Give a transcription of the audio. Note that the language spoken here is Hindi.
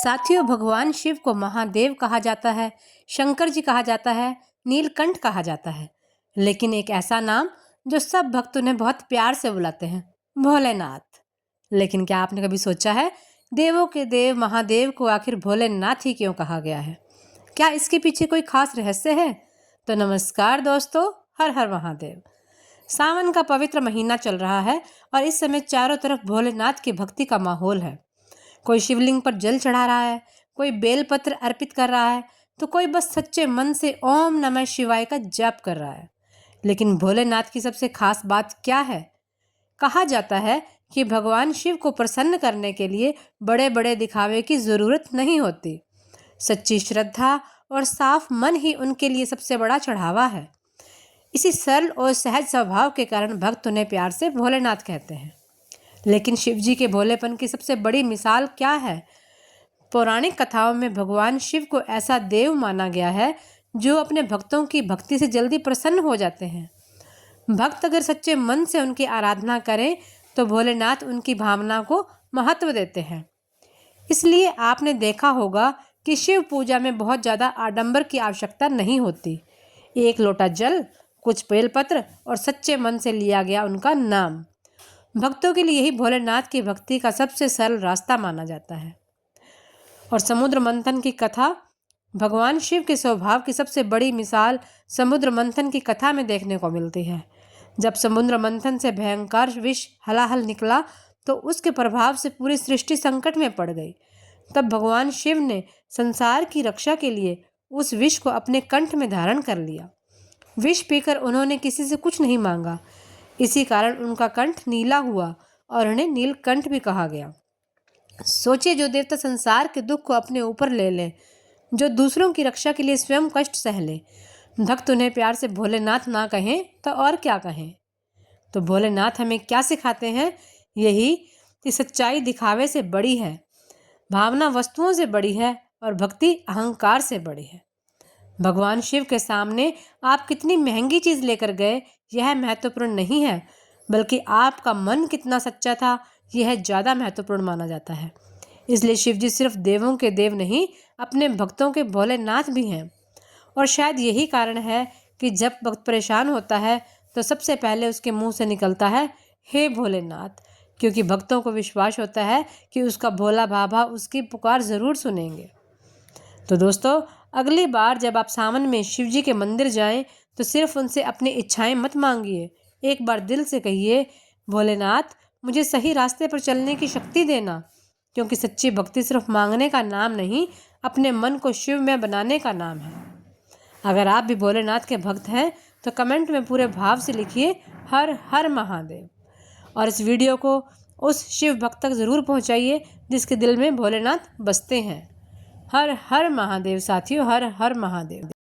साथियों, भगवान शिव को महादेव कहा जाता है, शंकर जी कहा जाता है, नीलकंठ कहा जाता है। लेकिन एक ऐसा नाम जो सब भक्त उन्हें बहुत प्यार से बुलाते हैं, भोलेनाथ। लेकिन क्या आपने कभी सोचा है, देवों के देव महादेव को आखिर भोलेनाथ ही क्यों कहा गया है? क्या इसके पीछे कोई खास रहस्य है? तो नमस्कार दोस्तों, हर हर महादेव। सावन का पवित्र महीना चल रहा है और इस समय चारों तरफ भोलेनाथ की भक्ति का माहौल है। कोई शिवलिंग पर जल चढ़ा रहा है, कोई बेलपत्र अर्पित कर रहा है, तो कोई बस सच्चे मन से ओम नमः शिवाय का जाप कर रहा है। लेकिन भोलेनाथ की सबसे खास बात क्या है? कहा जाता है कि भगवान शिव को प्रसन्न करने के लिए बड़े बड़े दिखावे की जरूरत नहीं होती। सच्ची श्रद्धा और साफ मन ही उनके लिए सबसे बड़ा चढ़ावा है। इसी सरल और सहज स्वभाव के कारण भक्त उन्हें प्यार से भोलेनाथ कहते हैं। लेकिन शिव जी के भोलेपन की सबसे बड़ी मिसाल क्या है? पौराणिक कथाओं में भगवान शिव को ऐसा देव माना गया है जो अपने भक्तों की भक्ति से जल्दी प्रसन्न हो जाते हैं। भक्त अगर सच्चे मन से उनकी आराधना करें तो भोलेनाथ उनकी भावना को महत्व देते हैं। इसलिए आपने देखा होगा कि शिव पूजा में बहुत ज़्यादा आडंबर की आवश्यकता नहीं होती। एक लोटा जल, कुछ बेलपत्र और सच्चे मन से लिया गया उनका नाम, भक्तों के लिए यही भोलेनाथ की भक्ति का सबसे सरल रास्ता माना जाता है। और समुद्र मंथन की कथा, भगवान शिव के स्वभाव की सबसे बड़ी मिसाल समुद्र मंथन की कथा में देखने को मिलती है। जब समुद्र मंथन से भयंकर विष हलाहल निकला तो उसके प्रभाव से पूरी सृष्टि संकट में पड़ गई। तब भगवान शिव ने संसार की रक्षा के लिए उस विष को अपने कंठ में धारण कर लिया। विष पीकर उन्होंने किसी से कुछ नहीं मांगा। इसी कारण उनका कंठ नीला हुआ और उन्हें नीलकंठ भी कहा गया। सोचिए, जो देवता संसार के दुख को अपने ऊपर ले ले, जो दूसरों की रक्षा के लिए स्वयं कष्ट सह ले, भक्त उन्हें प्यार से भोलेनाथ ना कहें तो और क्या कहें? तो भोलेनाथ हमें क्या सिखाते हैं? यही कि सच्चाई दिखावे से बड़ी है, भावना वस्तुओं से बड़ी है और भक्ति अहंकार से बड़ी है। भगवान शिव के सामने आप कितनी महंगी चीज लेकर गए, यह महत्वपूर्ण नहीं है, बल्कि आपका मन कितना सच्चा था, यह ज़्यादा महत्वपूर्ण माना जाता है। इसलिए शिव जी सिर्फ देवों के देव नहीं, अपने भक्तों के भोलेनाथ भी हैं। और शायद यही कारण है कि जब भक्त परेशान होता है तो सबसे पहले उसके मुंह से निकलता है, हे भोलेनाथ, क्योंकि भक्तों को विश्वास होता है कि उसका भोला बाबा उसकी पुकार ज़रूर सुनेंगे। तो दोस्तों, अगली बार जब आप सावन में शिव जी के मंदिर जाएं तो सिर्फ उनसे अपनी इच्छाएं मत मांगिए। एक बार दिल से कहिए, भोलेनाथ मुझे सही रास्ते पर चलने की शक्ति देना, क्योंकि सच्ची भक्ति सिर्फ मांगने का नाम नहीं, अपने मन को शिव में बनाने का नाम है। अगर आप भी भोलेनाथ के भक्त हैं तो कमेंट में पूरे भाव से लिखिए, हर हर महादेव। और इस वीडियो को उस शिव भक्त तक ज़रूर पहुँचाइए जिसके दिल में भोलेनाथ बसते हैं। हर हर महादेव साथियों, हर हर महादेव।